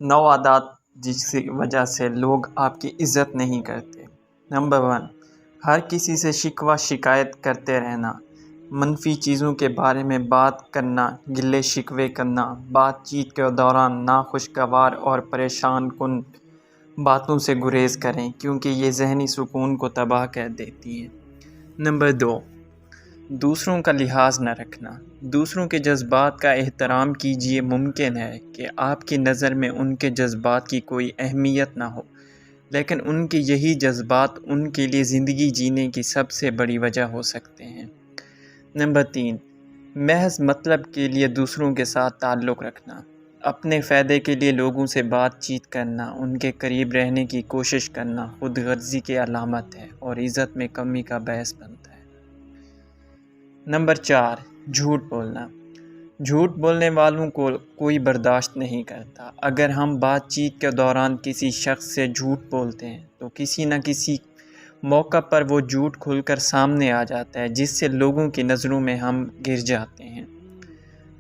9 عادات جس کی وجہ سے لوگ آپ کی عزت نہیں کرتے۔ نمبر 1، ہر کسی سے شکوہ شکایت کرتے رہنا، منفی چیزوں کے بارے میں بات کرنا، گلے شکوے کرنا، بات چیت کے دوران ناخوشگوار اور پریشان کن باتوں سے گریز کریں کیونکہ یہ ذہنی سکون کو تباہ کر دیتی ہیں۔ نمبر 2، دوسروں کا لحاظ نہ رکھنا، دوسروں کے جذبات کا احترام کیجیے۔ ممکن ہے کہ آپ کی نظر میں ان کے جذبات کی کوئی اہمیت نہ ہو، لیکن ان کے یہی جذبات ان کے لیے زندگی جینے کی سب سے بڑی وجہ ہو سکتے ہیں۔ نمبر 3، محض مطلب کے لیے دوسروں کے ساتھ تعلق رکھنا، اپنے فائدے کے لیے لوگوں سے بات چیت کرنا، ان کے قریب رہنے کی کوشش کرنا خود غرضی کی علامت ہے اور عزت میں کمی کا باعث بنتا ہے۔ نمبر 4، جھوٹ بولنا، جھوٹ بولنے والوں کو کوئی برداشت نہیں کرتا۔ اگر ہم بات چیت کے دوران کسی شخص سے جھوٹ بولتے ہیں تو کسی نہ کسی موقع پر وہ جھوٹ کھل کر سامنے آ جاتا ہے جس سے لوگوں کی نظروں میں ہم گر جاتے ہیں۔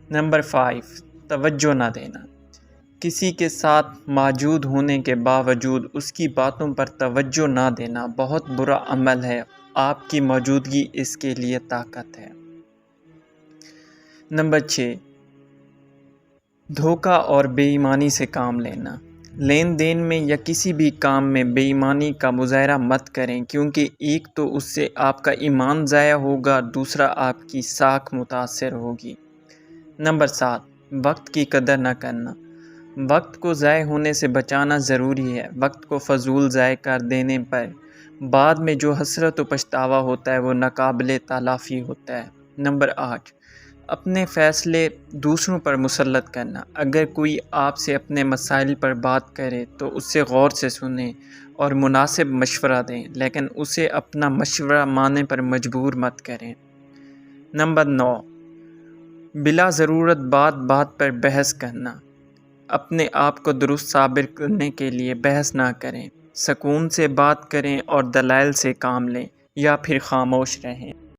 نمبر 5، توجہ نہ دینا، کسی کے ساتھ موجود ہونے کے باوجود اس کی باتوں پر توجہ نہ دینا بہت برا عمل ہے، آپ کی موجودگی اس کے لیے طاقت ہے۔ نمبر 6، دھوکہ اور بے ایمانی سے کام لینا، لین دین میں یا کسی بھی کام میں بے ایمانی کا مظاہرہ مت کریں کیونکہ ایک تو اس سے آپ کا ایمان ضائع ہوگا، دوسرا آپ کی ساکھ متاثر ہوگی۔ نمبر 7، وقت کی قدر نہ کرنا، وقت کو ضائع ہونے سے بچانا ضروری ہے۔ وقت کو فضول ضائع کر دینے پر بعد میں جو حسرت و پچھتاوا ہوتا ہے وہ ناقابل تلافی ہوتا ہے۔ نمبر 8، اپنے فیصلے دوسروں پر مسلط کرنا، اگر کوئی آپ سے اپنے مسائل پر بات کرے تو اس سے غور سے سنیں اور مناسب مشورہ دیں، لیکن اسے اپنا مشورہ ماننے پر مجبور مت کریں۔ نمبر 9، بلا ضرورت بات پر بحث کرنا، اپنے آپ کو درست ثابت کرنے کے لیے بحث نہ کریں، سکون سے بات کریں اور دلائل سے کام لیں یا پھر خاموش رہیں۔